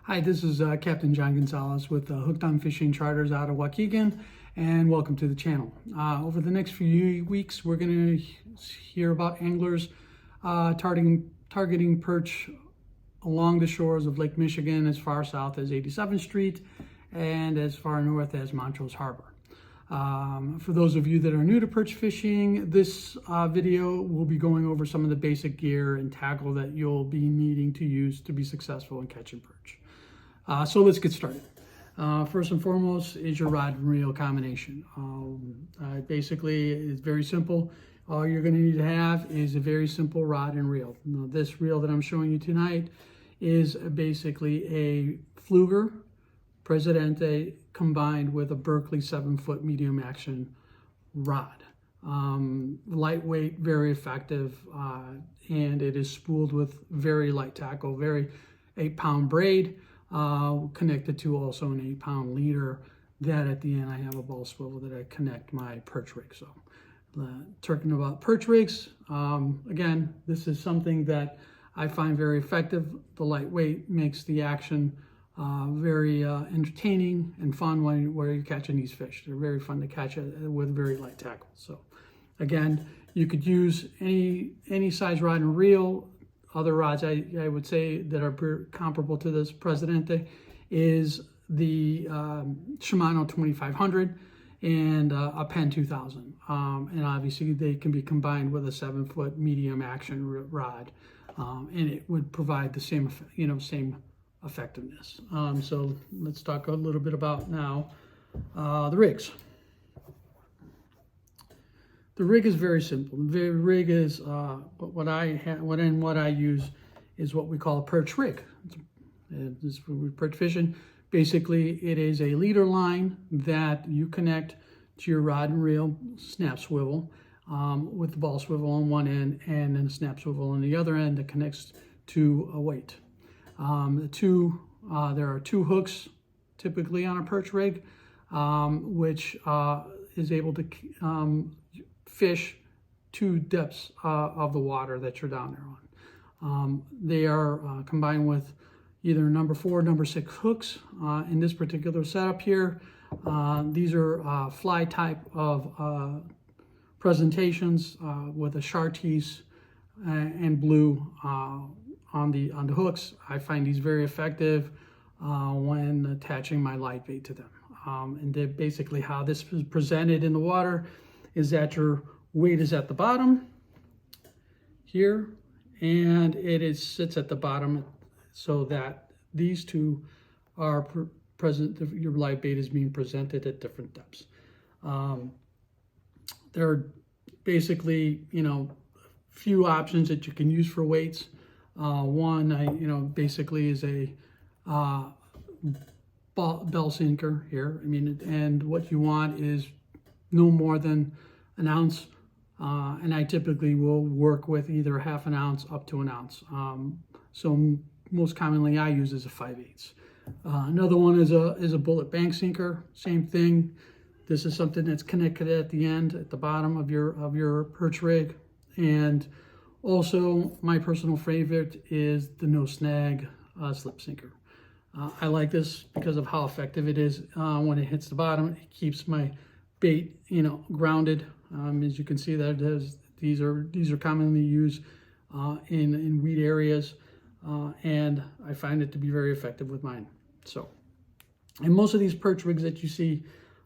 Hi, this is Captain John Gonzalez with Hooked on Fishing Charters out of Waukegan, and welcome to the channel. Over the next few weeks, we're going to hear about anglers targeting perch along the shores of Lake Michigan, as far south as 87th Street and as far north as Montrose Harbor. For those of you that are new to perch fishing, this video will be going over some of the basic gear and tackle that you'll be needing to use to be successful in catching perch. So let's get started. First and foremost is your rod and reel combination. Basically, it's very simple. All you're going to need to have is a very simple rod and reel. Now, this reel that I'm showing you tonight is basically a Fluger Presidente combined with a Berkley 7-foot medium action rod. Lightweight, very effective, and it is spooled with very light tackle, very 8-pound braid, connected to also an 8-pound leader that at the end I have a ball swivel that I connect my perch rig. So talking about perch rigs, again, this is something that I find very effective. The lightweight makes the action very entertaining and fun where you're catching these fish. They're very fun to catch with very light tackle. So again, you could use any size rod and reel. Other rods I would say that are comparable to this Presidente is the Shimano 2500 and a Penn 2000. And obviously they can be combined with a 7-foot medium action rod, and it would provide the same, same effectiveness. So let's talk a little bit about now the rigs. The rig is very simple. The rig is what I use is what we call a perch rig. This for perch fishing. Basically, it is a leader line that you connect to your rod and reel snap swivel with the ball swivel on one end and then a snap swivel on the other end that connects to a weight. There are two hooks typically on a perch rig, which is able to fish 2 depths of the water that you're down there on. They are combined with either number 4 or number 6 hooks. In this particular setup here, these are fly type of presentations with a Chartreuse and blue on the hooks. I find these very effective when attaching my light bait to them. And basically how this is presented in the water is that your weight is at the bottom here, and sits at the bottom so that these two are present. Your live bait is being presented at different depths. There are basically, few options that you can use for weights. One, basically is a bell sinker here. And what you want is no more than an ounce, and I typically will work with either half an ounce up to an ounce. So most commonly I use is a 5/8. Another one is a bullet bank sinker. Same thing. This is something that's connected at the end, at the bottom of your perch rig. And also my personal favorite is the no snag slip sinker. I like this because of how effective it is. When it hits the bottom, it keeps my bait, grounded. As you can see, these are commonly used in weed areas, and I find it to be very effective with mine. So, and most of these perch rigs that you see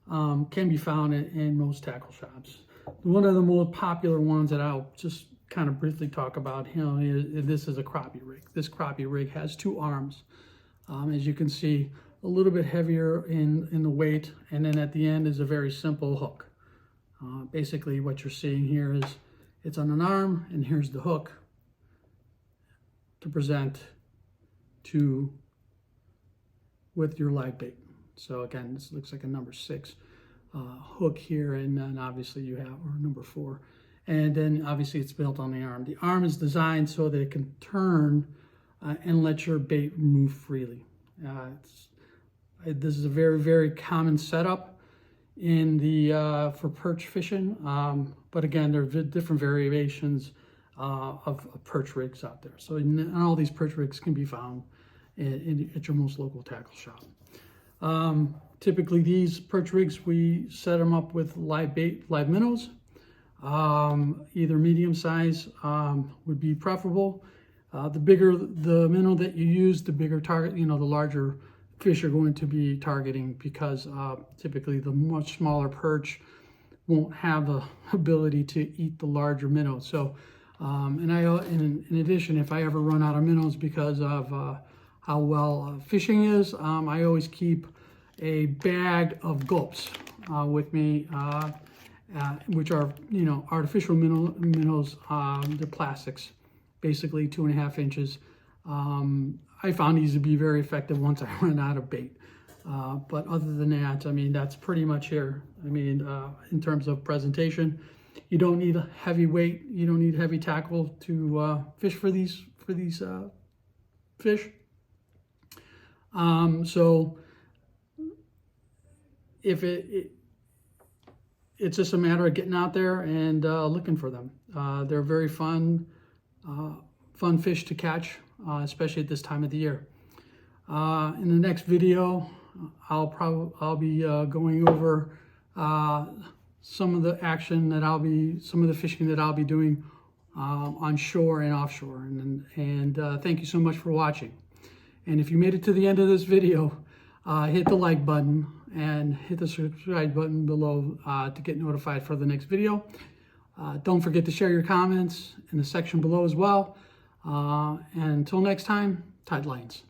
can be found in most tackle shops. One of the most popular ones that I'll just kind of briefly talk about, this is a crappie rig. This crappie rig has 2 arms. As you can see, a little bit heavier in the weight, and then at the end is a very simple hook. Basically what you're seeing here is it's on an arm, and here's the hook to present with your live bait. So again, this looks like a number 6 hook here, and then obviously you have, or number 4, and then obviously it's built on the arm. The arm is designed so that it can turn and let your bait move freely. This is a very, very common setup in for perch fishing, but again, there are different variations of perch rigs out there. So all these perch rigs can be found at your most local tackle shop. Typically these perch rigs, we set them up with live bait, live minnows. Either medium size would be preferable. The bigger the minnow that you use, the bigger target, the larger fish are going to be targeting, because typically the much smaller perch won't have the ability to eat the larger minnows. So, in addition, if I ever run out of minnows because of how well fishing is, I always keep a bag of gulps with me, which are, artificial minnows. They're plastics, basically 2.5 inches. I found these to be very effective once I run out of bait. But other than that, that's pretty much here. In terms of presentation, you don't need a heavy weight. You don't need heavy tackle to fish for these fish. So if it's just a matter of getting out there and looking for them. They're very fun fish to catch, especially at this time of the year. In the next video, I'll be going over some of the fishing that I'll be doing on shore and offshore. And thank you so much for watching. And if you made it to the end of this video, hit the like button and hit the subscribe button below to get notified for the next video. Don't forget to share your comments in the section below as well. And until next time, tight lines.